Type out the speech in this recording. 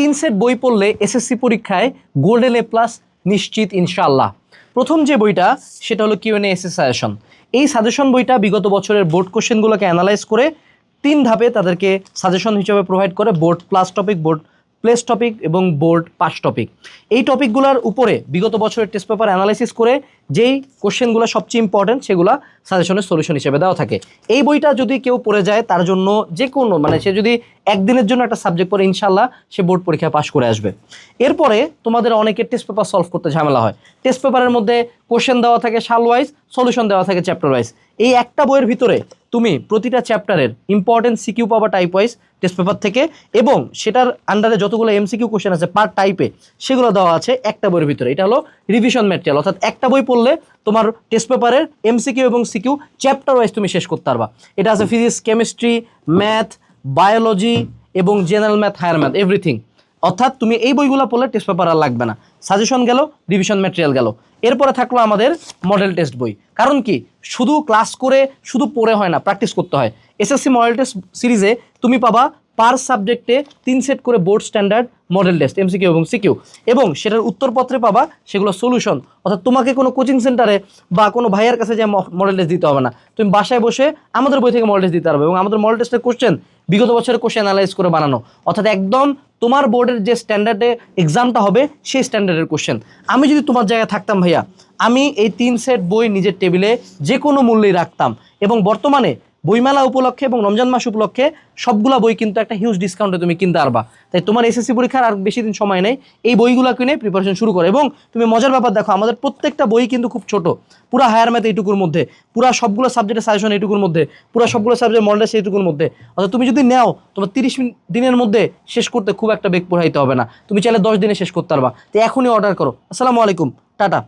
তিন সেট বই পড়লে এসএসসি পরীক্ষায় গোল্ডেন এ প্লাস নিশ্চিত ইনশাআল্লাহ। প্রথম যে বইটা সেটা হলো কিউএনএ এসএ সাজেশন। এই সাজেশন বইটা বিগত বছরের বোর্ড কোশ্চেনগুলোকে অ্যানালাইজ করে 3 ধাপে তাদেরকে সাজেশন হিসেবে প্রোভাইড করে, board plus topic, board place topic এবং বোর্ড পাস টপিক। এই টপিকগুলোর উপরে বিগত বছরের টেস্ট পেপার অ্যানালাইসিস করে যেই কোশ্চেনগুলো সবচেয়ে ইম্পর্টেন্ট সেগুলো সাজেশনের সলিউশন হিসেবে দেওয়া থাকে। এই বইটা যদি কেউ পড়ে যায় তার জন্য যে কোনো সে যদি একদিনের জন্য একটা সাবজেক্ট পড়ে ইনশাল্লাহ সে বোর্ড পরীক্ষায় পাশ করে আসবে। এরপরে তোমাদের অনেকের টেস্ট পেপার সলভ করতে ঝামেলা হয়। টেস্ট পেপারের মধ্যে কোশ্চেন দেওয়া থাকে সাল ওয়াইজ, সলিউশন দেওয়া থাকে চ্যাপ্টার ওয়াইজ। এই একটা বইয়ের ভিতরে তুমি প্রতিটা চ্যাপ্টারের ইম্পর্টেন্ট সিকিউ পাবা টাইপ ওয়াইজ টেস্ট পেপার থেকে, এবং সেটার আন্ডারে যতগুলো এমসিকিউ কোশ্চেন আছে পার টাইপে সেগুলো দেওয়া আছে একটা বইয়ের ভিতরে। এটা হলো রিভিশন ম্যাটেরিয়াল, অর্থাৎ একটা বই পড়লে তোমার টেস্ট পেপারের এমসিকিউ এবং সিকিউ চ্যাপ্টার ওয়াইজ তুমি শেষ করতে পারবা। এটা আছে ফিজিক্স, কেমিস্ট্রি, ম্যাথ, বায়োলজি এবং general math, higher math, everything. অর্থাৎ তুমি এই বইগুলো পড়লে টেস্ট পেপার আর লাগবে না। সাজেশন গেল, রিভিশন ম্যাটেরিয়াল গেল। এরপরে থাকলো আমাদের মডেল টেস্ট বই। কারণ কি, শুধু ক্লাস করে শুধু পড়ে হয় না, প্র্যাকটিস করতে হয়। এসএসসি মডেল টেস্ট সিরিজে তুমি পাবা পার সাবজেক্টে 3 সেট করে board standard model test MCQ এবং সিকিউ, এবং সেটার উত্তরপত্রে পাবা সেগুলো সলিউশন। অর্থাৎ তোমাকে কোনো কোচিং সেন্টারে বা কোনো ভাইয়ার কাছে যে মডেল টেস্ট দিতে হবে না, তুমি বাসায় বসে আমাদের বই থেকে মডেল টেস্ট দিতে পারবে। এবং আমাদের মডেল টেস্টের কোশ্চেন বিগত বছরের কোশ্চেন অ্যানালাইজ করে বানানো, অর্থাৎ একদম তোমার বোর্ডের যে স্ট্যান্ডার্ডে এক্সামটা হবে সেই স্ট্যান্ডার্ডের কোশ্চেন। আমি যদি তোমার জায়গায় থাকতাম ভাইয়া, আমি এই 3 সেট বই নিজের টেবিলে যে কোনো মূল্যেই রাখতাম। এবং বর্তমানে বইমেলা উপলক্ষে এবং রমজান মাস উপলক্ষে সবগুলা বই কিন্তু একটা হিউজ ডিসকাউন্টে তুমি কিনতে পারবা। তাই তোমার এসএসসি পরীক্ষার আর বেশি দিন সময় নেই, এই বইগুলো কিনে প্রিপারেশন শুরু করো। এবং তুমি মজার ব্যাপার দেখো, আমাদের প্রত্যেকটা বই কিন্তু খুব ছোট, পুরো হায়ার ম্যাথ এইটুকুর মধ্যে, পুরো সবগুলো সাবজেক্টের সাজেশন এইটুকুর মধ্যে, পুরো সবগুলো সাবজেক্ট মডেল টেস্ট এইটুকুর মধ্যে। অর্থাৎ তুমি যদি নাও তোমার 30 দিনের মধ্যে শেষ করতে খুব একটা বেগ পোহাইতে হবে না, তুমি চাইলে 10 দিনে শেষ করতে পারবা। তো এখনই অর্ডার করো। আসসালামু আলাইকুম, টাটা।